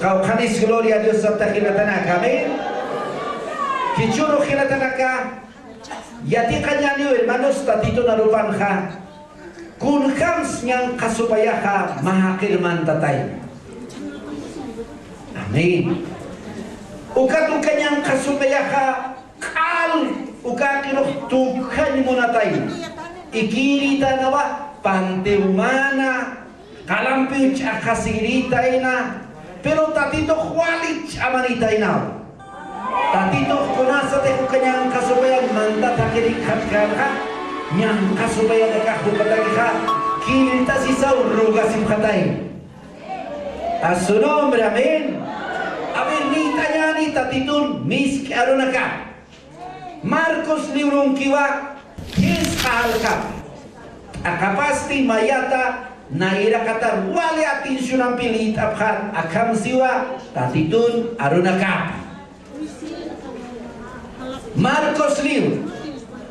Caucanis gloria a Dios Santa Gilatanaka. Amén. Kichuro Gilatanaka. Yati kanyani hermanos tatito narupanja. Kun hams nyang kasupayaha mahakirman tatay. Amen. Ukatu kanyang kasupayaha kal ukakino tukhan mo natay. Ikirita nawa panteumana kalampi akasirita ina. Pero tatito kwalit amanita ina. Tatito kunasa tayo kanyang kasubayan manda takirikat ka nyang kasubayan nakakupatagi ka kilita si Sauro kasim katay. A su nombre, amén. A ver, ni tanyani tatitun mis arunaka. Marcos librong kiwa his alka. Akapasti mayata naira katar wali atención ang pilit aphat akam siwa tatitun arunaka. Marcos libro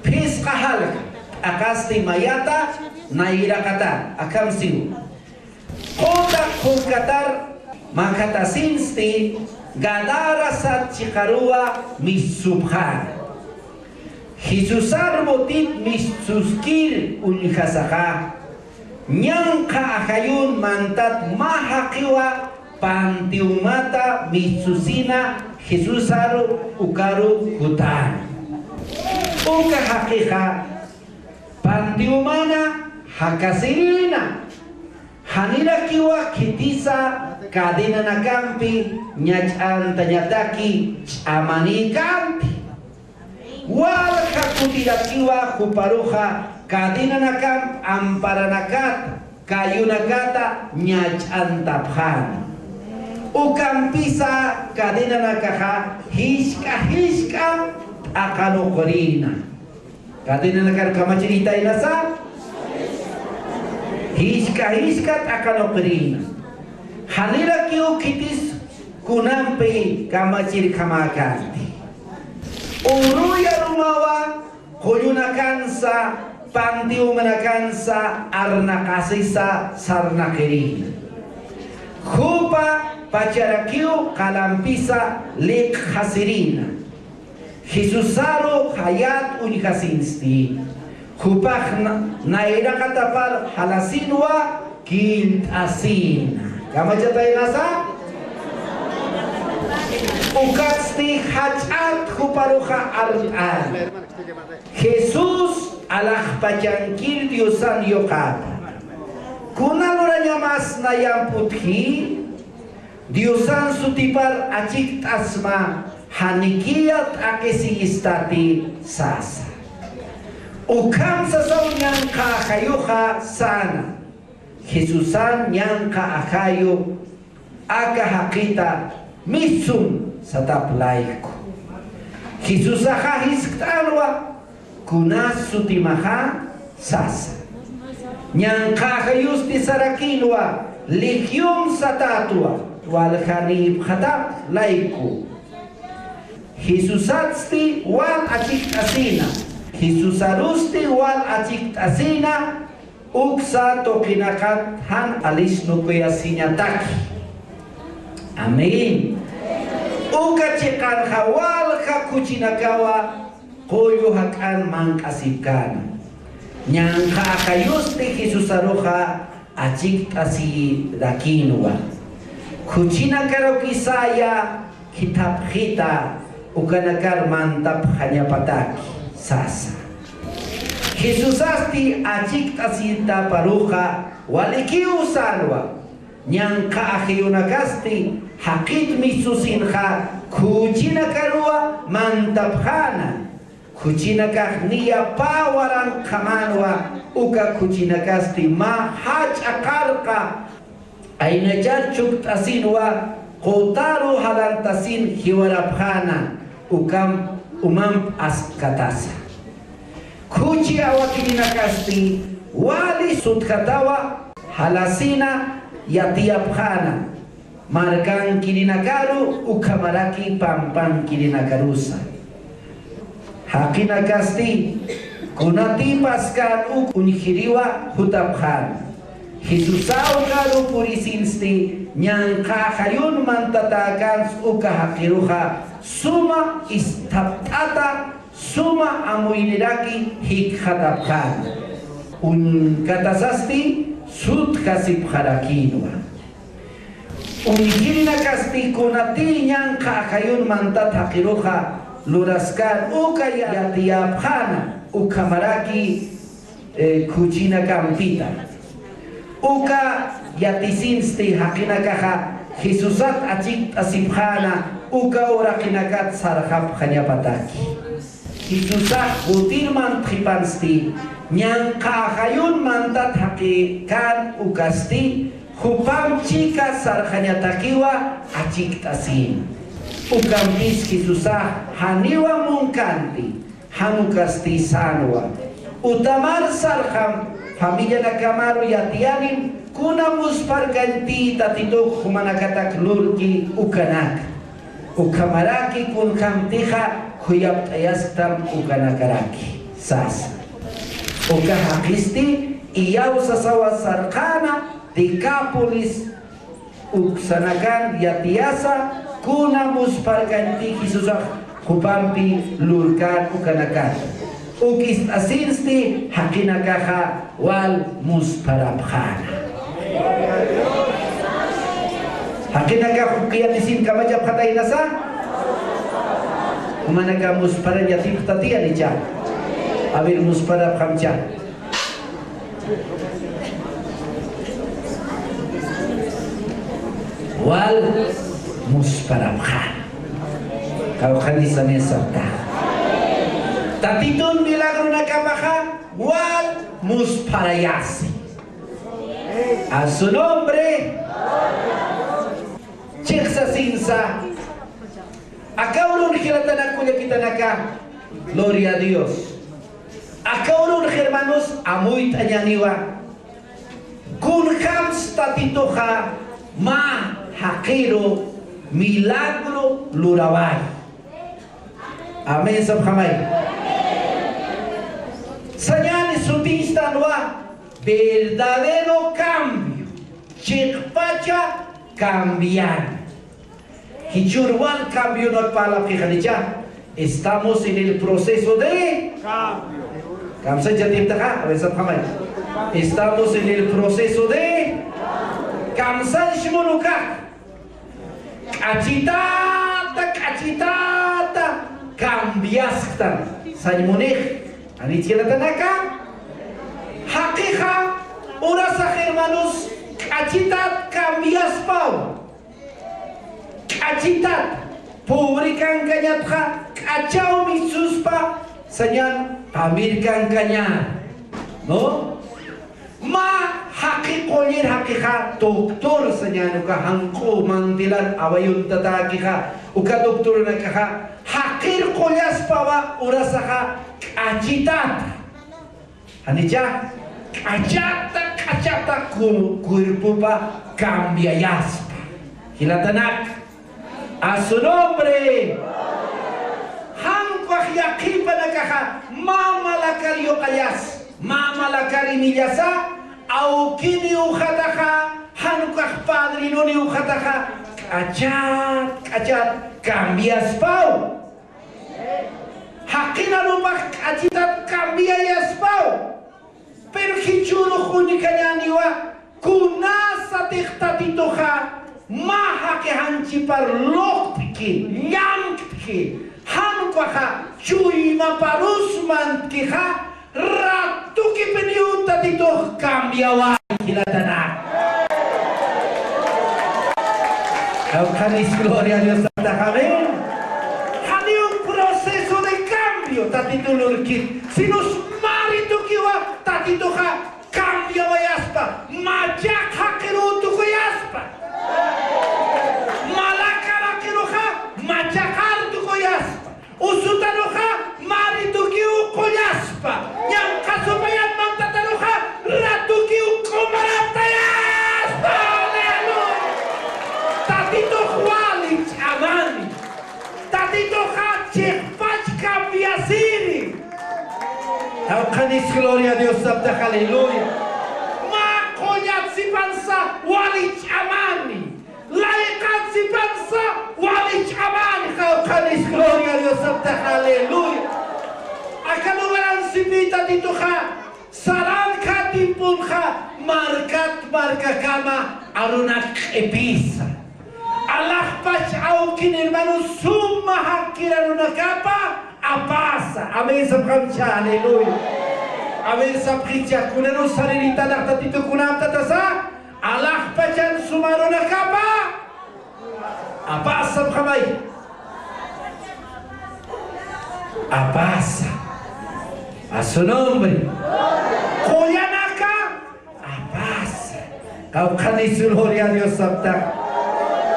his kahalka akasti mayata naira katar akam siwa. Kota kulkatar makatasinsti gadara sa chikarua misubhan. Jesusar botit misuskir unikasaka. Nyang kaakayun mantat mahakiwa pantiumata misusina Jesusaru ukaru hutan. Uka hakika pantiumana hakasirina. Hanira kiwa kitisa kadena nakampi nyachan tanyataki amani kampi. Wal kakutira kiwa kuparuha kadena nakam amparanakat kayunagata nyachan taphan. Ukampisa kadena nakaha hiska akanokorina. Kadena nakar kamachirita inasa Hiska akanokrina. Hanira kiu kitis kunampe kamachir kamakanti. Uruya rumawa koyunakansa pantiumanakansa arnakasisa sarnakerina. Hupa pacharakiu kalampisa lek hasirina. Jesusaro hayat unikasinsti. Hupah naira katapar halasinwa kintasina. Kama jatay nasa? Ukatsti hajat huparuha al-an. Jesus alah pachangkir Diosan yokata. Kunaluranya mas nayam puthi Diosan sutipar acik tasma hanikiyat akesi istati sasa. Ukam sasaw niyang kakayuha sana. Jesusan niyang kaakayo akahakita misum sa taplay ko. Jesusaha hisktalwa kunas sutimaha sasa. Niyang kakayus ti sarakinwa likyong sa tatwa walkanib hatap layko. Jesusatsti wal acik asina. Jesusarusti wal acik asina uksa tokinakat han alis no kuya sinyataki. Amen. Uka cikan hawal ka kucinakawa koyo hakan mangkasipkan. Nyang kaakayusti Jesusaruha acik asi dakinwa. Kucinakaro kisaya kitab kita ukanakar mantap hanya pataki. Sasa Jesusasti acik tasita paruha walikiu salwa nyang kaakiyunagasti hakit misusinha kuchina karua mantapkhana kuchina kahniya pawaran kamanwa uka kuchina gasti ma haj akarka aina jarchuk tasinwa kotaru halantasin hiwarabkhana ukam umam askatasa. Kuchi awakininakasti wali sutkatawa halasina yatiapkhana markan kininakaru ukamaraki pampan kininakarusa. Hakinakasti kunati paskan unhiriwa hutapkhana. Jesusau karu purisinsti ñanqaqayun mantatakans uka haqiruqa suma istaptata suma amuyniraki hikhatapqan katasasti sut kasipqarakinwa unikirina kasti kunati ñanqaqayun mantat haqiruqa luraskan uka yatiyapqana ukamaraki kuchina kampita uka yatisinsti haqinakaqa Jesusat achik asipqana uka uraqinakat sarqap qañapataki Jesusat utirman tripansti ñanqaqayun mantat haqikan ukasti hupam chika sarqañatakiwa achiktasin ukampis Jesusat haniwa munkanti hanukasti sanwa utamar sarqam familia nakamaru yatianin kuna musparkanti tatituk humanakatak lurki ukanak ukamaraki kun kamtiha huyaptayastam ukanakaraki sas ukahakisti iyaw sasawa sarkana Decapolis uksanakan yatiasa kuna musparkanti Jesusak hupampi lurkan ukanakan ukis asinsti hakinakaha wal musparabkhana hakinaka hukiyatisin kamajab khatay nasa umanaka musparan yatim tatiya nicha abir musparab khamcha wal musparabkhana kau khanisa mesabta tatitun milagro nakamaha wal musparayasi a su nombre Chiksa Sinsa Akaurun Giratanakuya Kitanaka Gloria a Dios Akaurun hermanos Amuit Añaniwa Kun Hams Tatitoja Ma Hakero Milagro Lurabay Amén Sabhamay Sañani Sutinstanwa verdadero cambio Chikpacha cambiar Hichurwan cambio no palabra Kijanicha estamos en el proceso de cambio estamos en el proceso de Kamsan Shimonuka Kachitata cambiastan Sanimonej Anichilatanaka Hakija, urasa hermanos, cachitat cambias pau. Cachitat, publican cañatja, cachao mi suspa, señal, amirkan cañar. ¿No? Ma haki kolir hakija, doctor señal, uka hanko mandilan abayun tatakija, uka doctor nakaja, hakir kolyas pawa, urasaja, cachitat. Anicha? Kachata cuerpo pa cambia yaspa. Hilatanak a su nombre. Hankwah yakipa nakaha mama la kario kayas mama la karimillasa au kini ujataha hankwah padrino ni ujataha kachat cambias pau. Hakina lupa kachitat cambia yaspau. Pero hichuro hunikanyaniwa kunasa tiktatitoha maha ke hanchipar loktiki yamtiki hankwaha chuyma parusman kiha ratuki peniuta titoh cambiawa hilatana. Kanis gloria a Dios amén. Hani un proceso de cambio tatitulurki. Si nos maritukiwa tatitoha cambia wayaspa majak hakirutu koyaspa malakara kiruha majakar tu koyaspa usutanoha maritukiu koyaspa yang kasupayan mantatanoha ratukiu komaratayaspa aleluya tatito hualich amani tatito hachepach cambiasiri. Kanis gloria a Dios sabda aleluya. Ma koyat si pansa walich amani. sabta haleluya. Akalugaran sipita dito ka. Saran ka timpun ka. Marka kama arunak episa. Allah pachaukin hermanos summa hakiran unakapa apasa. Amen sabkamcha haleluya. Amen sabkicha kunano saririta nakta dito kunam tatasa. Allah pachan sumaruna kapa apasa sabkamay. Apasa a su nombre. Koyanaka apasa. Kaukanisul gloria a Dios sabta.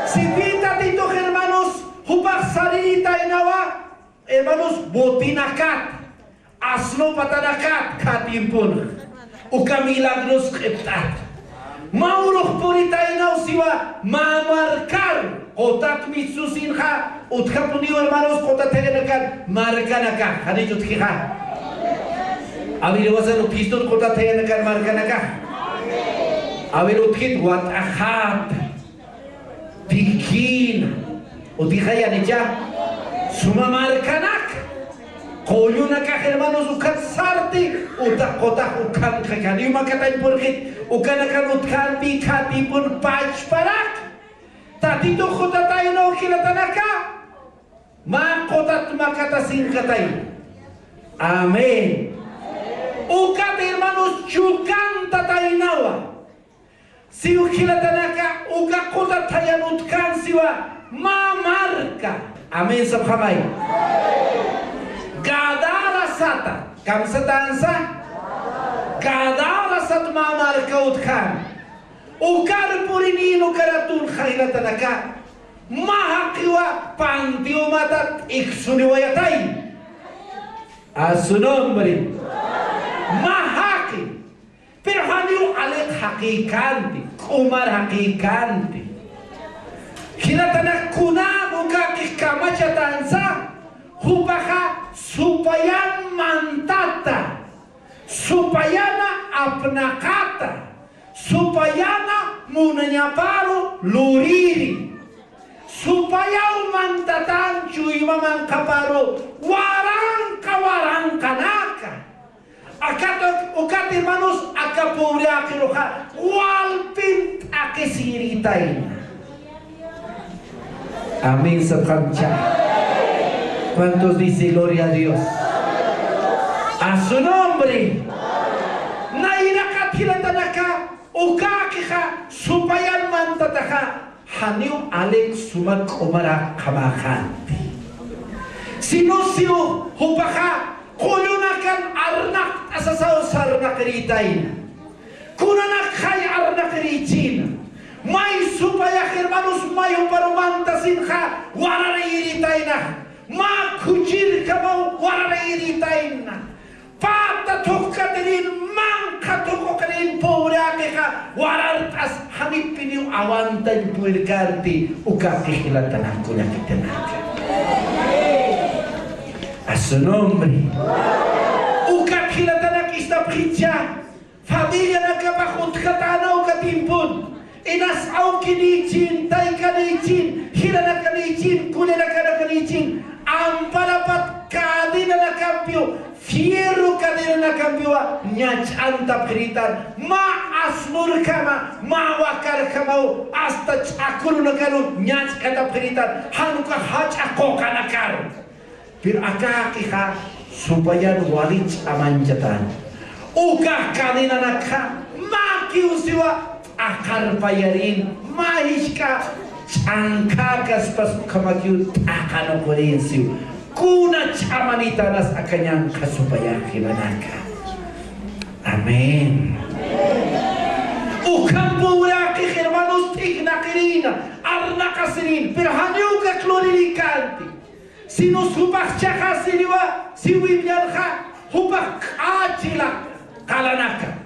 Si pita tito hermanos, hupak sarita inawa, hermanos botinakat, asno patanakat katimpun, uka milagros keptat. Mauruh purita inaw siwa mamarkar, kotak mitsusinha, utkapuniw hermanos kotak tegenakan markanaka, hanijut kiha. Awil wasan upistun kotak tegenakan markanaka. Awil utkit wat akhat. Bikin, utihaya niya, sumamarkanak, koyunaka hermanos ukat sarti, utak ukan kakan, yung makatay purkit, ukanakan utkan bikati pun pachparak, tatito kota tayo na ukilatanaka, makotat makatasin katay. Amen. Ukat hermanos chukan tatay nawa. Si ukilatanaka uga kota tayanutkan siwa mamarka. Amen sabkamay. Gadara sata. Kamsatansa. Gadara sat mamarka utkan. Ukar purinino karatun kailatanaka. Mahakiwa pantiumatat iksuniwayatay. A su nombre. Mahaki. Pero haniu alek hakikante, kumar hakikante. Kinatanak kuna muka kikamachatansa, hupaha supayan mantata, supayana apnakata, supayana munanyaparo luriri, supayaw mantatan chuyumamang kaparo, warang kanaka. Ukat hermanos pobre akiroja walpin akesiritain. Amén sabkamcha. ¿Cuántos dice gloria a Dios? A su nombre. Naira katilatanaka ukakija supayan mantataja haniu alex sumak omara kamakanti. Sinusio hupaja kulunakan arnak asasaw sarnak ritain. Kunanak kay arnak ritin. May supaya hermanos mayo parumantasin ka wala na iritain na. Makujir ka mo wala na iritain na. Patatok ka din, mangkatok ka din, pobre ka wala tas hanipin yung awantan puwirkarte ukakihilatan ang kunakitanakan. A su nombre. Ukakilatanak istapritya. Familia nakapakot katanaw katimpun. Inasaw kinichin, tay kanichin, hilana kanichin, kulena kanichin. Amparapat kadina nakampyo. Fierro kadina nakampyo. Nyachanta pritan. Maasmur kama, mawakar kamao. Hasta chakuru nakanu. Nyach kata pritan. Hanuka hach ako kanakaru. Pero akakika supayan walich amanjatan. Uka kanina naka makiusiwa akar payarin mahishka changkakas pas kamakiu akano korensiu. Kuna chamanitanas akanyang kasupayaki manaka. Amen. Ukang puraki hermanos tignakirina arnakasirin pero hanyuka klorilikanti. Sino subak chaka siniwa siwimyalha hubak achila kalanaka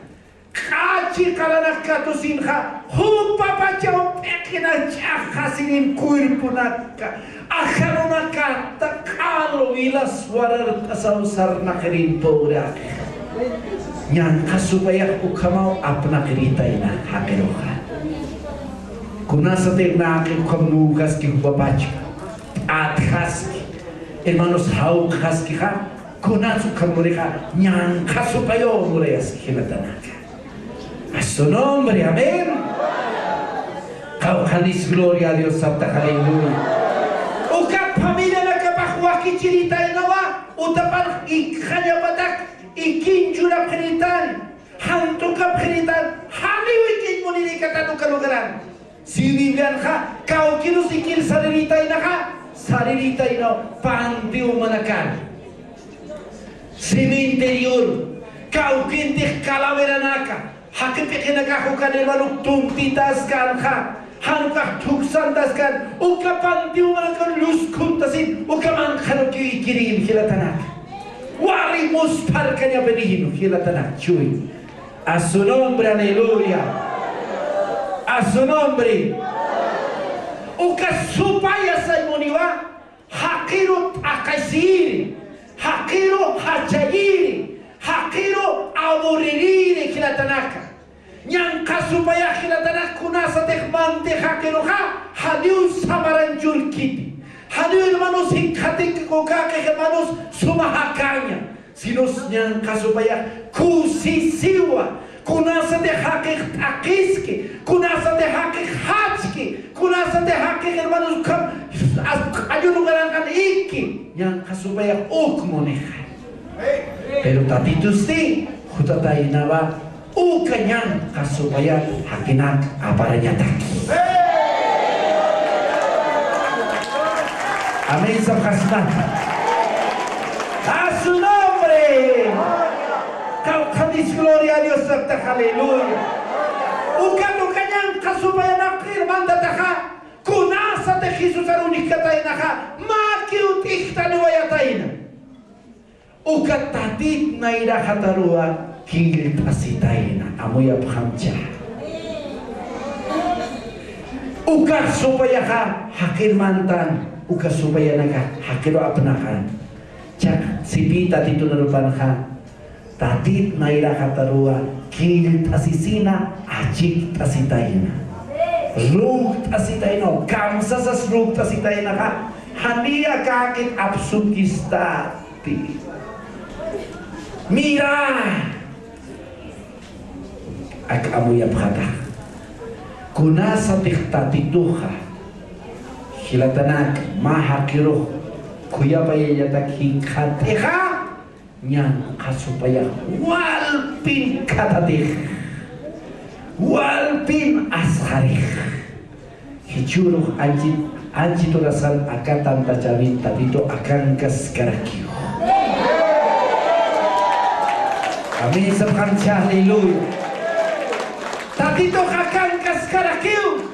kachi kalanaka to sinha hupa pachao pekina chaka sinin kuirpunaka akharunaka takalo ilas warar kasausar nakirin puraki nyan kasupaya ukamau apna kiritaina hakiroha kunasa tekna akin kamugas ki hubapachka athaski hermanos, jaujas kija, kunazu kamureja, ñancasu payo mureas kilatanaka. A su nombre, amén. Caucanis, gloria a Dios, Santa Aleluya. Uka familia la kapahuaki chirita inova, utapan ikhayabatak, ikinjura penitan, hantuka penitan, haliwikin munini katanuka lugaran. Si vivian ha, kaukirus ikil saririta inaha, saririta ino, pantiu manakan. Cementerior, kaukintik kalaveranaka, hakipikinaka hukan irmanuk tumpitas kan ha. Hanukah tuksantas kan, uka pantiu manakan lus kuntasin, uka mankano ki ikirim hilatanak. Wari musparkanya benihinu hilatanak cuy. A su nombre, aleluya. A su nombre. Uka supaya saimoniwa, hakiru akaisiri, hakiru hachayiri, hakiru aburiri hilatanaka. Nyangka supaya hilatanak kunasa tekmante hakiru ha, hadiu samaran julkiti. Hadiu hermanos hingkatik kokake hermanos sumahakanya. Sinos nyangka supaya kusisiwa. Kunasa de hakik akiski, kunasa de hakik hachki, kunasa de hakik hermanos kam ayuno garankan iki yang kasupaya ukmoneha. Pero tatitus ti hutatai nawa ukanyang kasupaya hakinak aparanyataki. Amin sabkasnat. A su nombre. Caucanis, gloria a Dios, Santa Aleluya. Ukano kanyang kasubayanak irmanda taha, kunasa te Jesus arunik katainaha, makiut iktani wayataina. Ukat tatit na irahatarua, kingit asitaina, amoy abhamcha. Ukat subayaha, hakir mantan, ukat subayanaka, hakiro apnahan. Cak sipita tito narupanha. Tatit na irahatarua, kilit asisina, achik asitaina. Rugt asitaino, kamsasas rugt asitaina ka, hania kakit absukistati. Mira! Ak amoy abhata. Kunasa tiktatituha, hilatanak, mahakiro, kuyapayayatak hikateha, Nyan kasupaya walpin katatih, walpin asharih. Hicuruh anjit turasan akatan tacawin tatito akan kaskarakiu. Amin sabkan haleluya. Tatito akan kaskarakiu.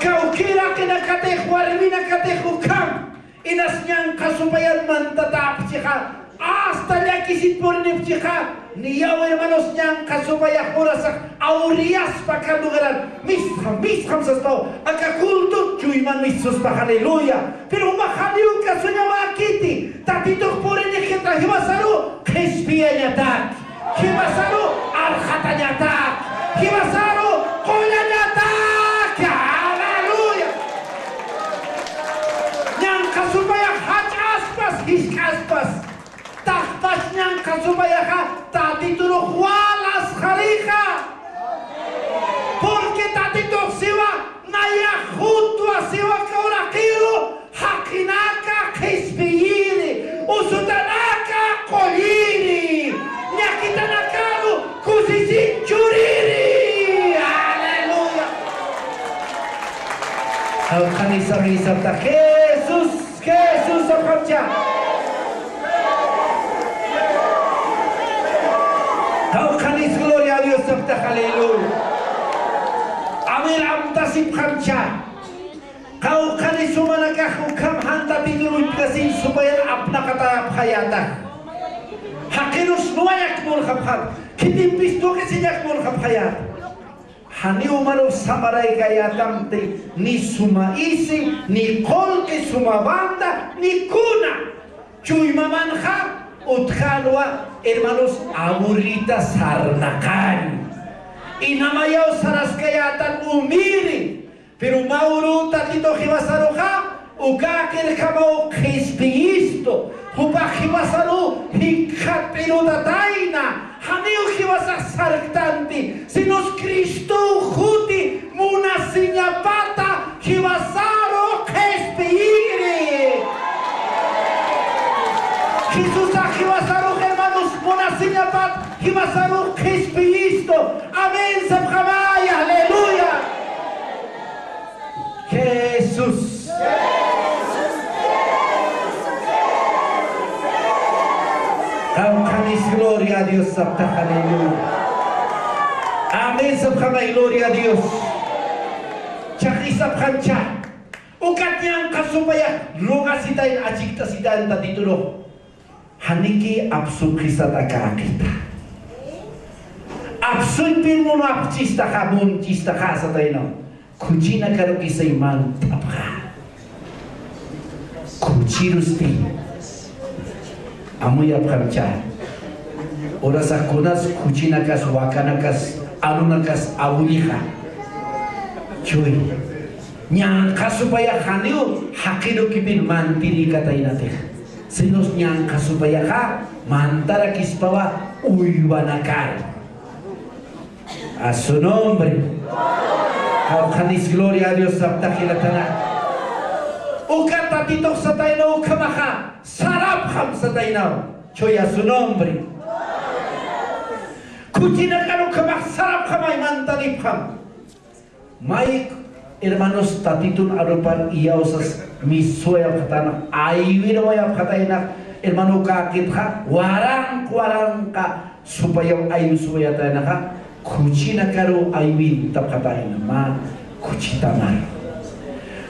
Kau kira kena kateh warmina kateh hukam. Inas nyang kasupayan mantatap siha. Hasta ya kisit por nepchiha niyaw hermanos nyang kasubaya horasak aurias pakalugaran misham sasto akakulto chuyman misus pa haleluya pero mahaliu kasunyawa kiti tatito por enejeta hibasaru kespianya tak hibasaru arhatanya tak hibasaru kolanya tak haleluya nyang kasubaya haj aspas hisk aspas tahtas nyang kasubayaha tatito walas harika porque tatito siwa naya junto a siwa kaurakiru hakinaka kispiyiri usutanaka koliri nyakitanakaru kusisi churiri aleluya al kanisa ta Jesus akamcha Caucanis, gloria a Dios, Santa Aleluya. Amir amtasip khamcha. Caucanis sumanakah hukam hanta tidur kasin supaya apna kata hayata. Hakirus nuayak mul khamhat. Kitipis to kesinyak mul khamhayat. Hani umaru samarai kayatam te ni suma isi ni kolke suma banda ni kuna. Cuy mamanha utkalwa hermanos aburrita sarnakan inamayaw saras kayatan umiri pero mauru tatito hibasaroja Ukakil kamao Cristo, Hubajiwasaru, Hikapirudataina, Haniu Hiwasa Sarktanti, Sinos Cristo Huti, Munasinya Pata, Hiwasaro Crispigri. Jesus Hiwasaro hermanos, Munasinya Pat, Hiwasaro Cristo. Amén, Sabhamaya, aleluya. Jesús. Gloria a Dios, aleluya. Amén, sabhamay, gloria a Dios. Chaki sabhancha. Ukatnyang kasubaya, luga sitain achikta sitain tatitulo. Haniki absukisat akakita. Absuipin mo na apchista ka, munchista ka sa tayo no. Kuchina karuki sa iman tapka. Kuchirusti. Amoy apkamcha. Oras akunas kuchinakas wakanakas anunakas awuliha. Cuy. Nyang kasupaya kaniu hakido kipin mantiri katay natin. Sinos nyang kasupaya ka mantara kispawa uywanakar. A su nombre. Kanis gloria a Dios sabtakilatana. Ukatatitok sa tayo na ukamaka. Sarap ham sa tayo na. Cuy a su nombre. Kuchina kanu kamak sarap kamay mantalip kam. May hermanos tatitun arupan iyaw sa misoya katana aywin mo yung katayna hermano kakit ka warang ka supayaw ayu suya tayo na ka kuchina kanu aywin tap katayna ma kuchitamar.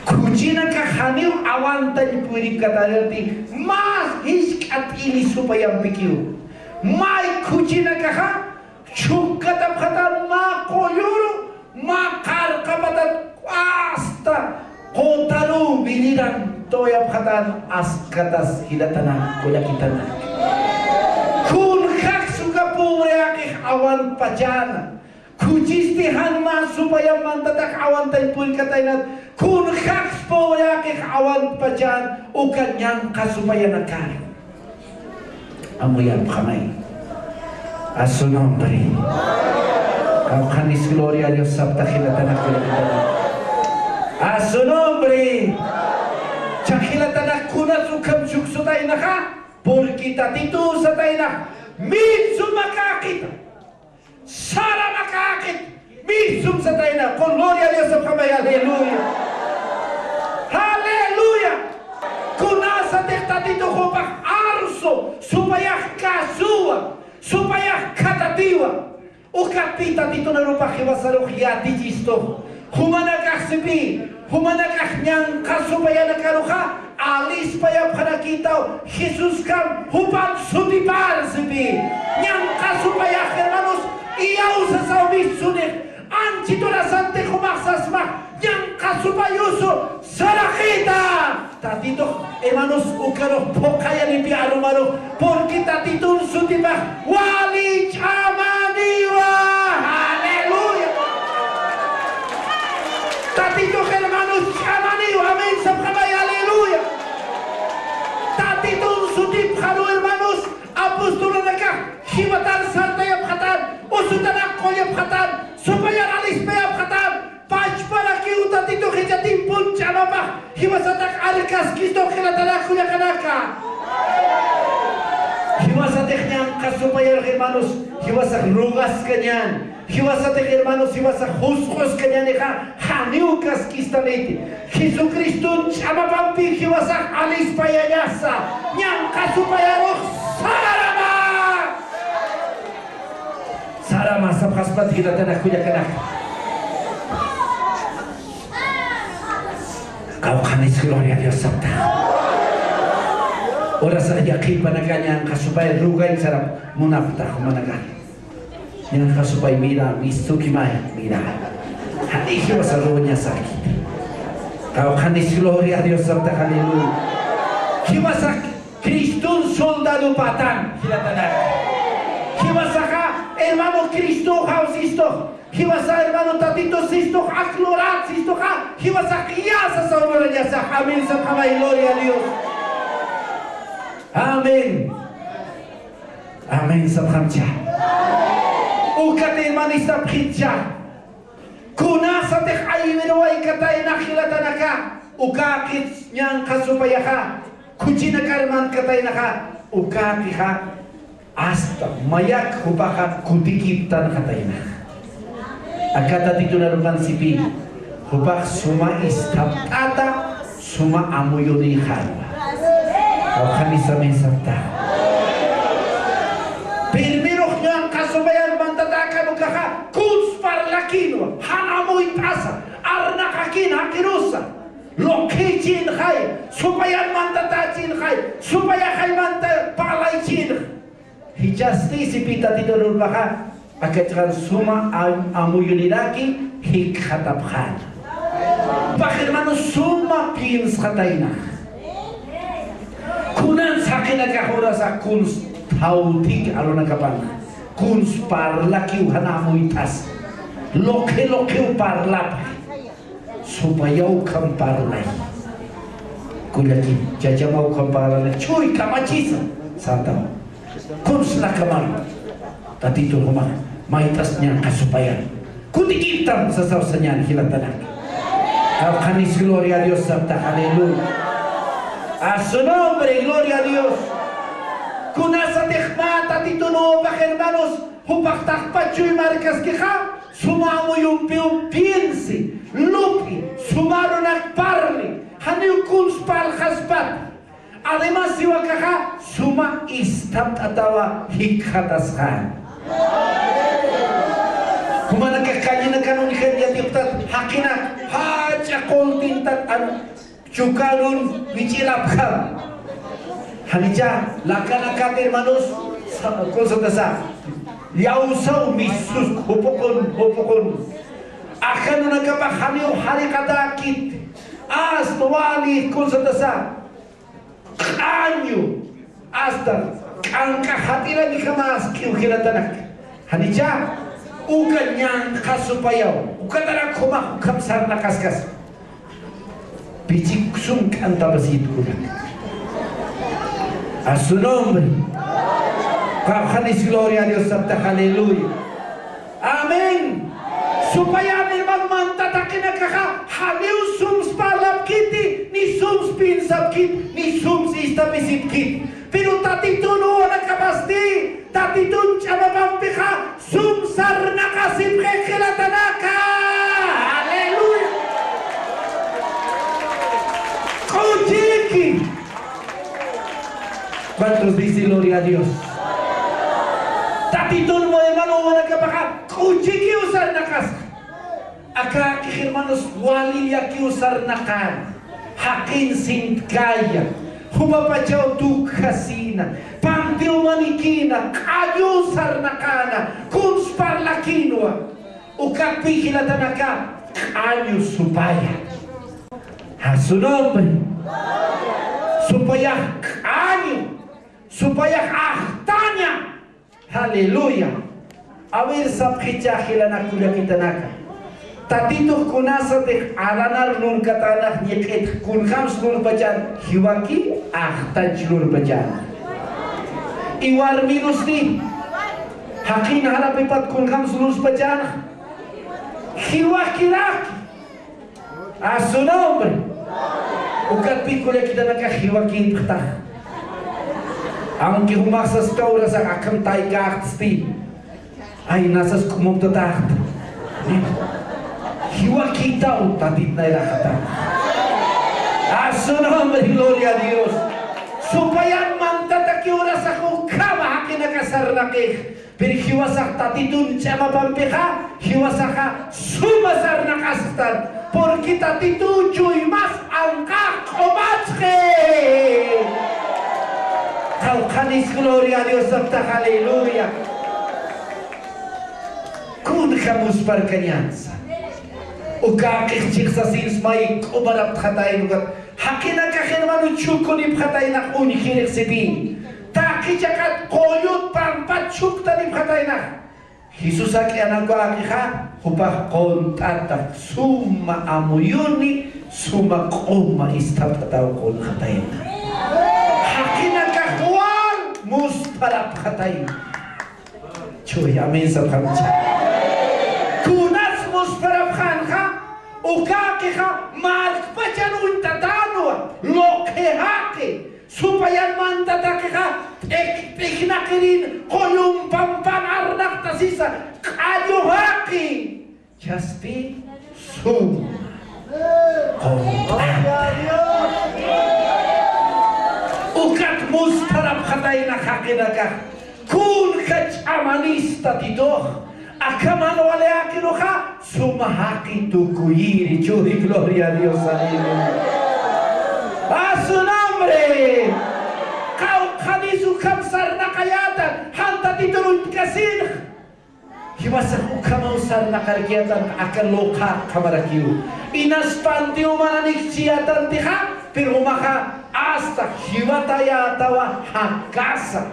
Kuchina ka haniw awantan puwiri katayna ti mas hiskat ini supayang pikiw. May kuchina ka Chukatap katan ma koyuru makar kabatan asta kotaru biliran toyap katan askatas hilatana kulakitana kun hak suka pure awan pajana kujistihan ma supaya mantatak awan tay pun katayna kun hak pure awan pajan ukan yang kasupaya nakar amoyan kamay. A su nombre. Kanis gloria a Dios sabtakilatana kulakitana. A su nombre. Chakilatana kuna sukam suksutay na ka. Porque tatito sa tayo na. Minsum makakit. Sara makakit. Minsum sa tayo na. Gloria a Dios sabkamay. Hallelujah. Hallelujah. Kuna sa tatito ko pak arso. Supayak kasua. Supaya katatiwa ukapita dito na rupa hiwasarok yati jisto humanakak sipi humanakak nyang kasupaya nakaruka alis paya panakitaw Jesus kam hupan sutipar sipi nyang kasupaya hermanos iyaw sa sawis sunik anchito na sante kumaksasmak nyang kasupayuso sarakita tatito hermanos ukaro pokaya ni piarumaro porque tatito sutipar wali chamaniwa haleluya tatito hermanos chamaniwa amen sabkamay haleluya tatito sutipar hermanos apostol naka himatan santayap khatan usutan koyap khatan supaya alis payap khatan para que o tatito que já tem ponte chamava hiwasatak arkas kisto kilatala kuya kanaka hiwasatek nyang kasupaya hermanos hiwasak rugas kanyan hiwasatek hermanos hiwasak huskus kanyan eka haniukas kistalete Jesucristo chamapampi hiwasak alis payayasa nyang kasupaya roh sarama sabkaspat kilatala kuya kanaka. Kau kanis gloria a Dios sabta. Oras sa yakin panaganya ang kasubay rugay sarap munafta kumanagan. Yang kasubay mira mistuki maya mira. Hati siya sa ronya sakit. Kau kanis gloria a Dios sabta haleluya. Hiwasak Kristun soldado patan hilatana. Hiwasaka hermano Cristo hausisto Hiwasa hermano tatito sisto aklorat sisto ka hiwasa kiyasa sa umuranya sa amin sa kamay gloria a Dios. Amen. Amen sa kamcha. Ukate man isa pitcha. Kuna sa tek ayinaway katay nakilatanaka. Ukakit niyang kasupaya ka. Kuchina karman katay naka. Ukaki ka. Hasta mayak hupakat kutikiptan katay na. Agata dito na lupan sipi. Hupak suma istaptata suma amuyo ni harwa. O kami sa mesapta. Pirmirok nyo ang kasubayan mandatakan o kaka kuns parlakino hanamoy tasa arnakakin hakirusa lokichin kay subayan mandatachin kay subaya kay mantapalaychin hijasti sipita dito na lupa Akatkan suma amuyo nilaki hikhataphan. Bakit man suma pins katayna. Kunan sa kinagahura sa kuns tautik alo nagkapan. Kuns parlaki hanamoy tas. Loke parlap. Supayaw kang parlay. Kulaki jajamaw kang parlay. Chuy kamachisa. Santaw. Kuns nakaman. Tatito rumah. Maitas niya kasupayan. Kutikitan sa sausanyan hilatanak. Kanis gloria a Dios sabta. Hallelujah. A su nombre, gloria a Dios. Kunasa tekma tatito no hermanos. Hupaktak chuy markas kika. Sumamo yung piensi. Lupi. Sumaro nagparli. Haniw kuns palkaspat. Además siwa kaka. Suma istapt atawa hikataskan. Kumana kakanya na kanon kanya tiptat hakina haja kontintat an chukalun bichilap kam hanija laka hermanos konsodasa yausau misus hopokon akan nakapahaniw harikadakit as tawali konsodasa anyo hasta angka hatira ni kamas kiukilatanak hanija ukanyang kasupayaw ukatara kuma kamsar na kaskas pichik sum kanta basit kunak a su nombre kahanis gloria a Dios sabta hallelujah amen supaya hermano mantatakin kaka haliw sums palap kiti ni sums pinsap kit ni sums istabisip kit pero tatito no nakapasti tatitun chamapampiha sumsar nakasip kekilatanaka haleluya kuchiki ¿cuántos dicen gloria a Dios? Tatitun mo hermano nakapaka kuchiki usar nakas akaki hermanos walilya ki usar nakan hakin sinkaya humapachaw tu kasina pamtil manikina kayo sarnakana kuns parlakinwa ukapikila tanaka kayo supaya a su nombre supaya kayo supaya ahtanya haleluya a ver sabkichahila nakuya kitanaka tatito kunasa de aranar nun katanah nyeket kun khams nun bacan hiwaki ahtaj nun bacan iwar minus ni hakin harapipat kun khams nun bacan hiwaki laki a su nombre ukat pikula kita naka hiwaki ptah aunque humasas taura sa akam taiga sti ay nasas kumumtatah Hiwa kita utatit na ilakata. A su nombre, gloria a Dios. Supaya mantataki oras ako kama hakin nakasarnakik. Pero hiwasak tatitun chama pampiha, hiwasaka sumasar nakastan. Porque tatitun chuy mas angka komatske. Kalkanis gloria a Dios sabta haleluya. Kun kamus parkanyansa. Ukakik chiksasin smay kubarap khatay lugat hakina kakhermanu chukuni khatay nak unikirik sipi taki jakat koyut pampat chukta ni khatay nak Jesus ak anak ko akikha Upah kontatak suma amuyuni suma koma istapataw kon katayin. Hakinakakuan mustarap katayin. Cuy, amin sa kamcha. Kunas mustarap kan ka, ukake ka, magpajan untatano, lokhehake, supaya mantatake ka, eknakirin kolum pampan arnak tasisa, kayohaki. Justin Sum ukat mustarap katay na kakinaka kun kach amanista tito akamano wale akino ka sumahaki tukuyiri churi gloria a Dios a su nombre kau kanisu kamsar na kayatan hanta titulun kasin Hiwasak kamausar na karkiatan akan loka kamarakiu. Inaspantiu mananikciatan tiha, pero maka hasta hiwataya tawa hakasa.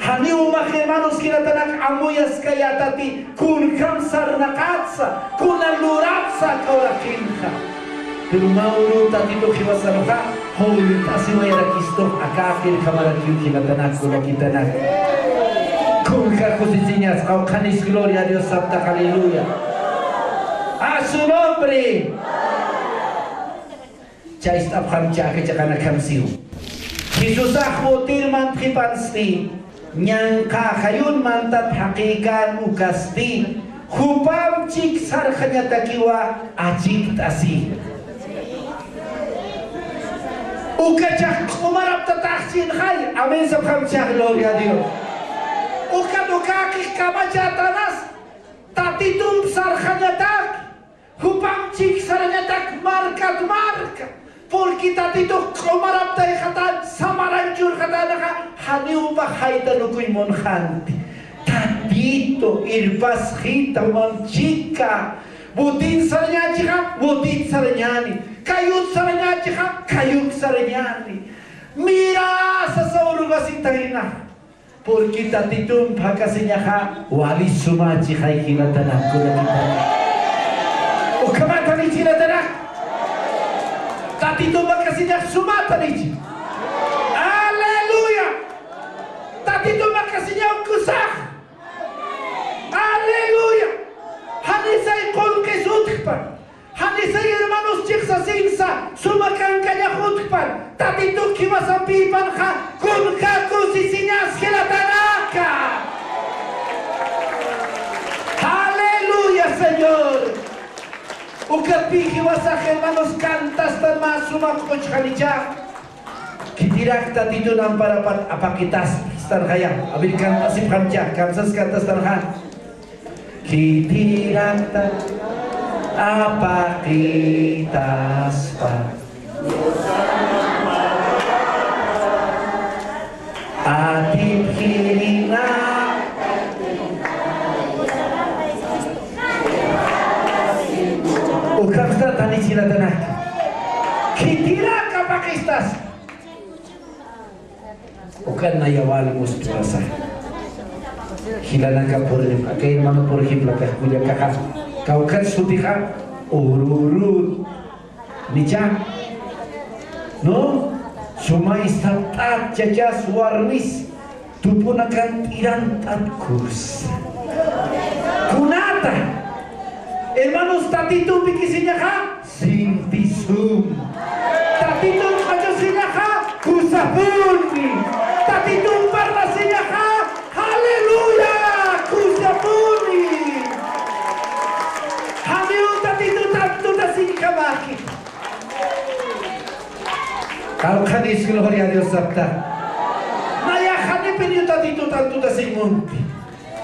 Haniu mahimanos kinatanak amuyas kayatati kun kamsar na katsa, kun aluratsa kaurakinha. Pero mauru tatito hiwasaroka, huli tasimaya rakisto akakir kamarakiu kinatanak kulakitanak. Kunka cosiciñas, canis gloria a Dios Santa, aleluya. A su nombre. Ya está pancha que ya kana kamsiu. Jesus akhotir man khipansti, nyangka khayun mantat hakikan ukasti, khupam chik sarkhanya takiwa ajik tasi. Ukachak umarap tataksin khay, amen sa pancha gloria a Dios. Ukadukaki kamajatanas tatitum sarjanyatak hupamchik sarjanyatak markat marka porque tatito komarap tay khatan samaranjur khatanaka haniu bahayta nukuy monhanti tatito irpas khita manchika butin saranyachika butin saranyani kayut saranyachika kayuk saranyani mira sa saurugasintahina porque tatitum pakasinya ha wali sumaji khai kilatanak kulakitanak o kamatani kilatanak tatitum pakasinya sumatani aleluya tatitum pakasinya kusah aleluya hanisay kol kesutpan hanisay hermanos chiksa sinsa sumakan kanya khutpan tatitum kimasampipan ha kun ka kusisinyas kilatanaka aleluya Señor ukapihi wasah hermanos cantas tan mas sumakuch khalicha kitirak tatito nam parapat apakitas stan kaya abil cantas ipkamcha kamsas cantas tan ha kitirak tan apakitas pa Atip hirina Ukakta tani cilatana Kitira kapakistas Ukan nayawal mustuasa Hilana kapurnim Akain mama purhim lakah kuya kakak Kaukat sutika ururut Nica No Suma istatat jajas warnis tupunakan tirantat kurs kunata hermanos tatitum bikisinya ka sintisum tatitum kajosinya ka kusapuni tatitum parlasinya ka haleluya kusapuni hamiu tatitum tatu tasing kabaki. Kalau kadis gloria a Dios sabta. Naya khani penyuta titu tantu dasingunti.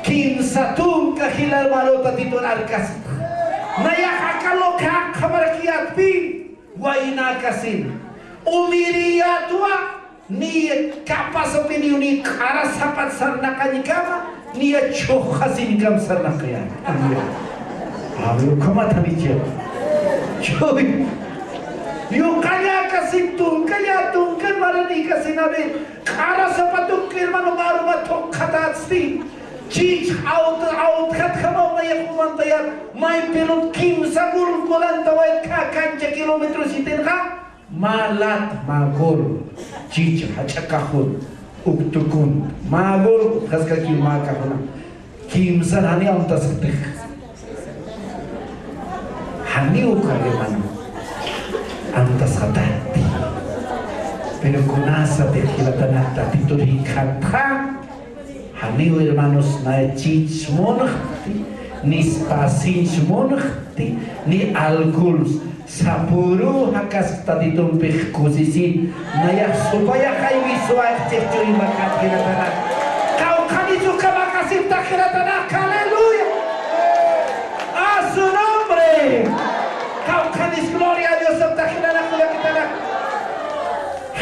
Kim satum kahilal malota titu arkas. Naya hakalo kak kamarakiat pi waina kasin. Umiria tua ni kapas opini uni kara sapat sarna kanikama ni chohasin kam sarna kaya. Ayo kamata bicara. Coy. Yung kaya kasing tungkan marani kasi namin kara sa patung hermano marumatok katatsti Chich out kat kama na yakumantayat may pilot kim sagul kulan tawait ka kancha kilometro sitin ka malat magol chich hachakahun uktukun magol kaska kim makahuna kim san hani amtas tek hani ukareman amtas katati pero kunasa tekilatanat tatituri katha hani hermanos na chich monachti ni spasinch monachti ni alguls sapuru hakas tatitum pehkusisin naya supaya kai wiswa cecuri makat kilatana kau kami juga makasih tak kilatana haleluya a su nombre kau kami gloria a Dios tak kilatana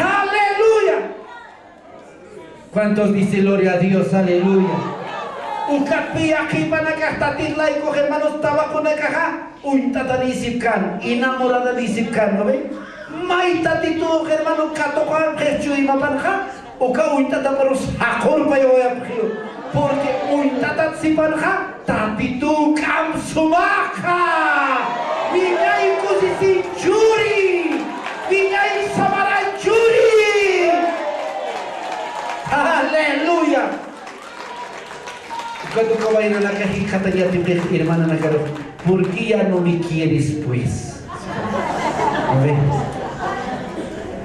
aleluya. ¿Cuántos dicen gloria a Dios? Aleluya. Ukapi aquí para gastatir laico hermanos tabaco na caja untata nisipkan enamorada nisipkan no ve maita titu hermano katokan kechu imapanja uka untata paros hakor payo yaprio porque untata sipanja tatitu kam sumaka minai kusisi juri minai samara juri. Aleluya. Cuando caballo la cajita ya te hermana na caro, ¿por qué ya no me quieres pues?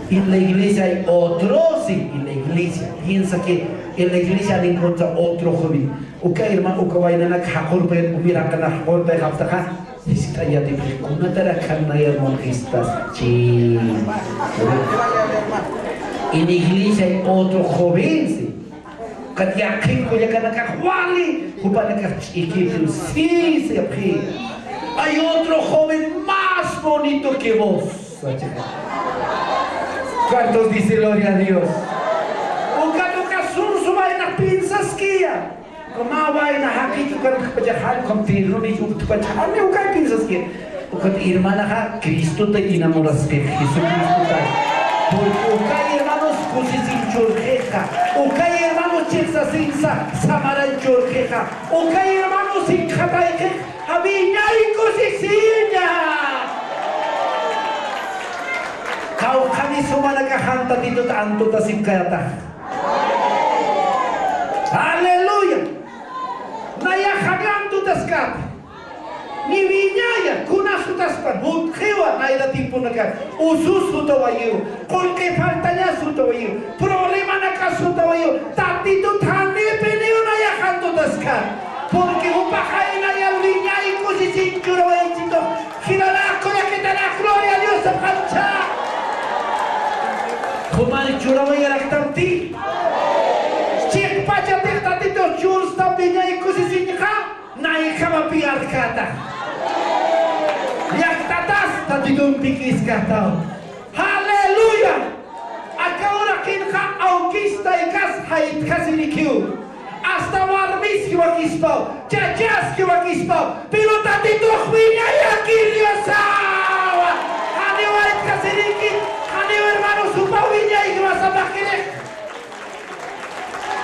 En la iglesia hay otro, sí, en la iglesia piensa que en la iglesia le encuentra otro joven. O que hermano o caballo la cajor pe mira que la cajor pe hafta está ya te kuna tara kana hermano estas chi. En la iglesia hay otro joven, sí. Katia kiko ya kana kahuali, kupana kachikitu, sí, se apri. Hay otro joven más bonito que vos. ¿Cuántos dicen gloria a Dios? Ukato kasun sumaina pinsas kia. Kama vaina hakiki kan kapajahan komtiro ni uktupajahan ni ukai pinsas kia. Ukat hermana ha Cristo te enamoras de Jesucristo tai. Porque ukai hermanos kusisin churjeja. Ukai hermanos chensa sinsa samaran churjeja. Ukai hermanos sin kataike abinya ikusisinnya. Kau kami semua nak hantar itu tantu tasib kata. Haleluya. Naya kami antu taskat. Ni vinyaya kuna sutaspan. Mutkewa naida tipu nakat. Usus sutawayu. Kolke faltanya sutawayu. Problema nakat sutawayu. Tati tu thane peneu naya hantu taskat. Porque upakai naya vinyaya kusisin churawayu chito. Kirana kola kita na gloria a Dios sepancha. Kumari churawa yarak tamti. Cek paca tek tati to churs tapinya ikusisin ka. Naik kama piar kata. Yak tatas tati dumpikis kata. Haleluya. Akaura kinka aukista ikas hait kasinikiu. Hasta warmis kiwa kispau. Chachas kiwa kispau. Pero tati to khwinya yakiriosawa. Hani wait kasinikit. Hermano supawinya y vas a bajar.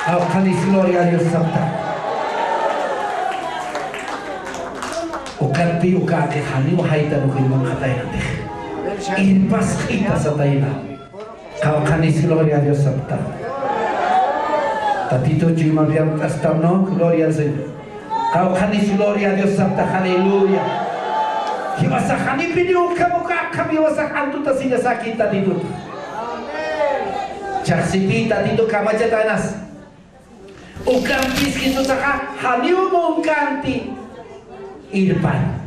Aukani gloria a Dios Santa. Ukarpi ukake hani wahaita nukiman kataina te. Irpas kita sataina. Aukani gloria a Dios Santa. Tatito cuma biar kastamno gloria al Señor. Aukani gloria a Dios Santa. Haleluya. Kiwasa hani video kamu kami wasa antu tasinya sakit tadi itu. Caksipi tadi itu kama jatanas. Ukam kiski itu saka hani umum kanti irpan.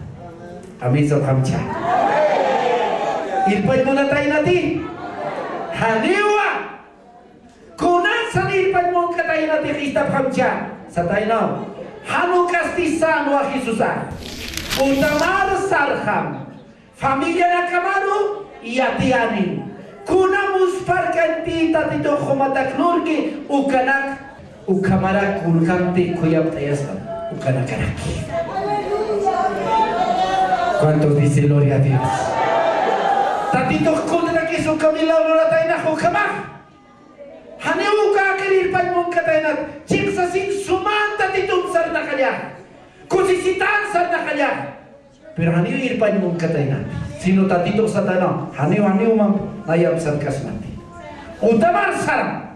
Amin so kamcha. Irpan mana tay nati? Haniwa. Kunan san irpan mon katay nati kita kamcha. Satay no. Hanu kastisan wa Jesusa. Utamar sarham. Familia nakamaru yatiani. Kuna musparkanti tatito khomataklurki ukanak ukamara kulkamti kuyap tayasam ukanakaraki. ¿Cuántos dicen gloria a Dios? Tatito kunaki su kamila urataina hukamah. Hani uka kerir panmon katainat. Chiksa sing sumanta tatitun sarna kanya. Kusisitan sarna kanya. Pero haniu irpan mong katay natin. Sino tatito sa tanong? Haniu mang nayam sarkas natin. Utamar sarang.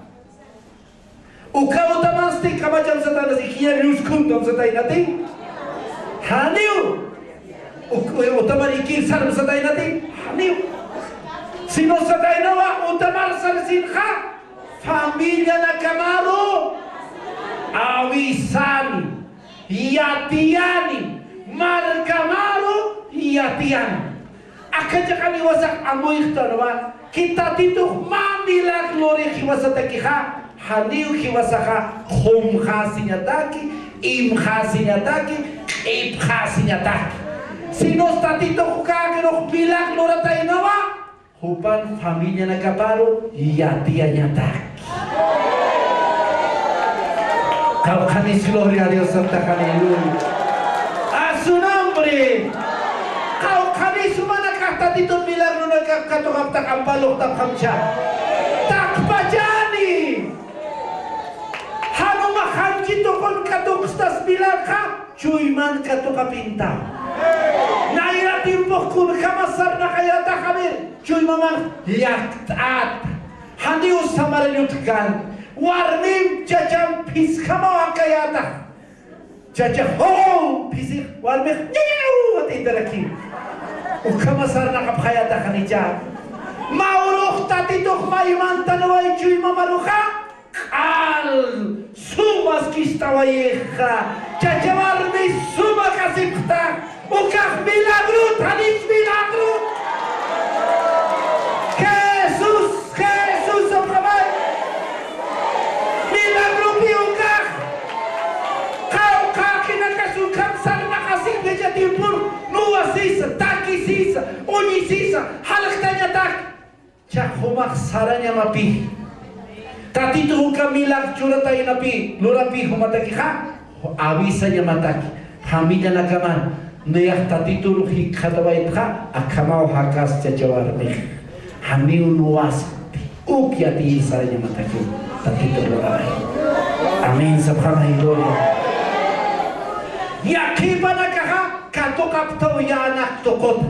Uka utamar stik kamacam sa tanong. Ikiya news kundam sa tayo natin. Haniu. Utamar ikir sarang sa tayo natin. Haniu. Sino sa tayo nawa? Utamar sarsin ka. Familia na kamaro. Awisani. Yatiani. Markamaro. Yatiani. Akaja kami wasak amoy tarwa. Kita tituk mamilak lori kiwasa takiha. Haniu kiwasa ka. Hum khasinyataki. Im khasinyataki. Ip khasinyataki. Sino sa tituk kakirok bilak lora tayo nawa? Hupan familia na kaparo. Yatianyataki. Kau kanis gloria a Dios Santa Haleluya. A su nombre. Kau kanis mana kata titun bilang nuna katukap tak ampalok tak kamca. Tak pajani. Hanu makan gitu kon katuk stas bilang ka. Cuy man katukap pinta. Naira timpok kun kamasar na kaya tak kamir. Cuy mamang yaktat. Haniu samarenyutkan. Warnim jajam pis kama kayata. Jajam ho pisik warmik nyew atidarakin. Ukamasar nakapayata kanija. Mauruk tatituk mayman tanaway cuy mamaruka. Al sumas kistawayeha. Jajam warmi suma kasipta. Ukak milagro tanis milagro. Jesus amkamay. Milagro piukak. Kau kaki nakasukam sana nakasing beja timpur. Nuwa sisa, taki sisa, uni sisa. Halak tanya tak. Cak humak saranya mapi. Tati tu hukam milag cura tayo napi. Lurapi humataki ha. Awisanya mataki. Hamida nakaman. Nayak tati tu ruhi katawait ha. Akamau hakas cacawar meh. Hamiu nuwas. Ukyati saranya mataki. Tati tu ruhi. Amin subhanahu gloria. Yakiba nakaha katokap tau ya anak tokot.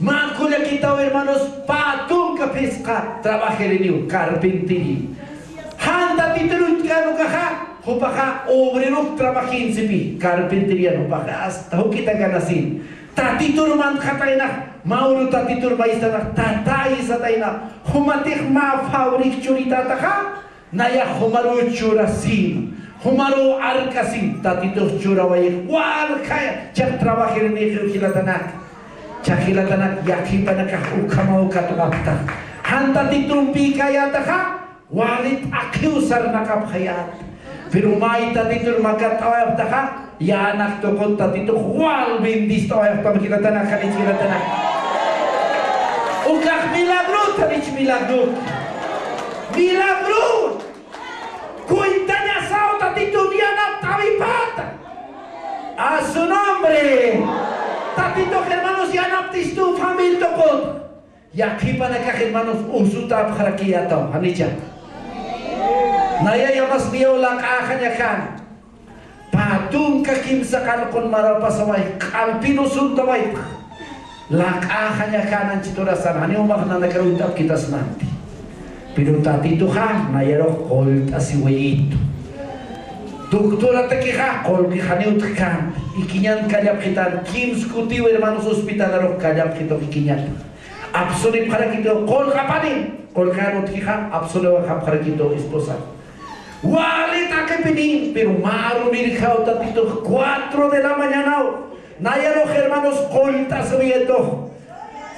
Makulah kita hermanos patung ke pesca trabajar ini carpintería. Handa titurut kanu kaha hupaka obrero trabahin sipi carpintería hupaka hasta kita ganasin. Tatitur man kataina mauru tatitur maistana tatai sataina humatik ma fabrik curita taka naya humaru curasin. Humaro arkasin tatitur curawai wal kaya cak trabajar ini kilatanak. Cakilatanak yakipan ka ukamau katukapta. Hanta titumpi kaya taka walit akiu sarna kapayat. Pero mai tatitur makatawab taka ya anak tokot tatitur wal bindis tawab pamkilatanak kalikilatanak. Ukak milagro tanich milagro. Milagro. Kuintanya sao tatitur yana tawipata. A su nombre. Tatito hermanos ya naptis tu famil tokot. Ya kipa nakah hermanos usuta abharakiyato hanija. Naya yamas dia ulang akanya kan. Patung kakim sakal kon marapasawai kalpino suntawai. Lak akanya kanan citorasan hani umak nanda keruntak kita senanti. Pero tatito ha naya roh kolta siwayito. Doktora tekiha kol kihani utkan ikinyan kalyap kita kim skutiu hermanos hospital roh kalyap kita ikinyan absolut para kita kol kapani kol kanu tekiha absolut para kita esposa wali takepini pero maru mirikau tatito 4 de la mañana naya roh hermanos kolta subieto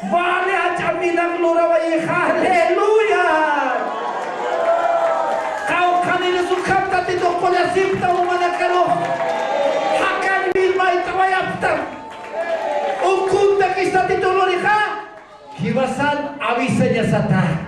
vale acha milagro rawai haleluya. Kau kanina sukap tatito kola sipta umana karo hakan bilma itawayapta ukunta kista tito loriha hiwasan awisanya satak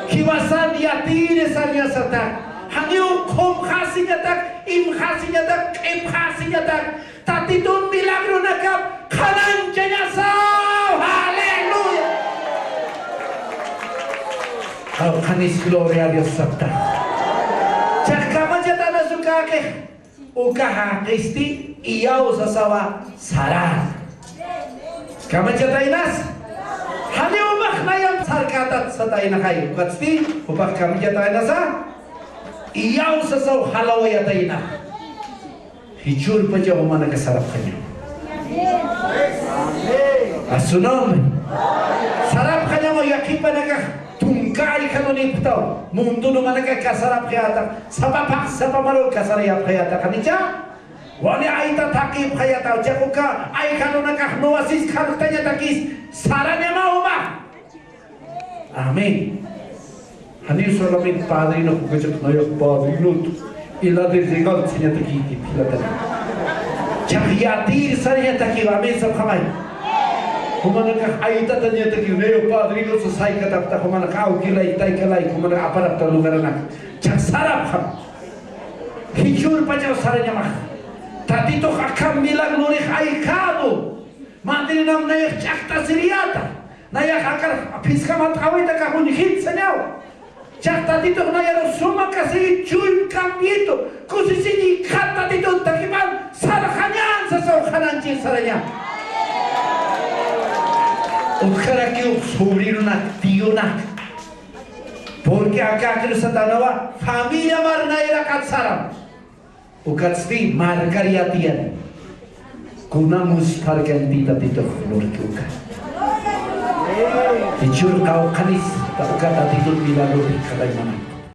hiwasan yatire sanya satak hangiu kom khasinya tak im khasinya tak im khasinya tak tatito milagro nakap kanan janyasau haleluya. Kau kanis gloria a Dios Santa. Cakap aja tanah suka kake uka haqisti iyau sasawa sarar kamajatainas hane ubak nayam sarkatat sataina kai ukatsti ubak kamajatainasa iyau sasaw halawayataina hicur paja umana kasarap kanya asunom sarap kanya mo yakipa naga tungkai kanoni putaw mundo no manaka kasarap kayata sapapak sapamalo kasarap kayata kanija wani aita takip kayata jakuka ay kanona ka noasis kantanya takis sarane mauma amen hani solamente padrino kukaja noyo padrino ila de zegal sinya taki pilata jahiatir sariya taki amen sab khamai kumana ka aita tanya taki noyo padrino so sai kata ta kumana ka au kilai tai kalai kumana aparap ta lugarana jak sarap kham hijur pajaw saranya mah tadi to akam bilang nuri aikado mandiri nam nayak jakta siriata nayak akar piskamat awita ka hun hit sanyaw jakta dito nayak suma kasi chun kampito kusisini kata dito takiman sarhanyan sa kanan cing saranya ukara kiu sobrino na tío na porque acá que sa tanawa familia marna ira katsaram ukatsti markariatian kuna musparkan dita dito lurki uka Icur kau kanis tak kata tidur bila lurki kalai mana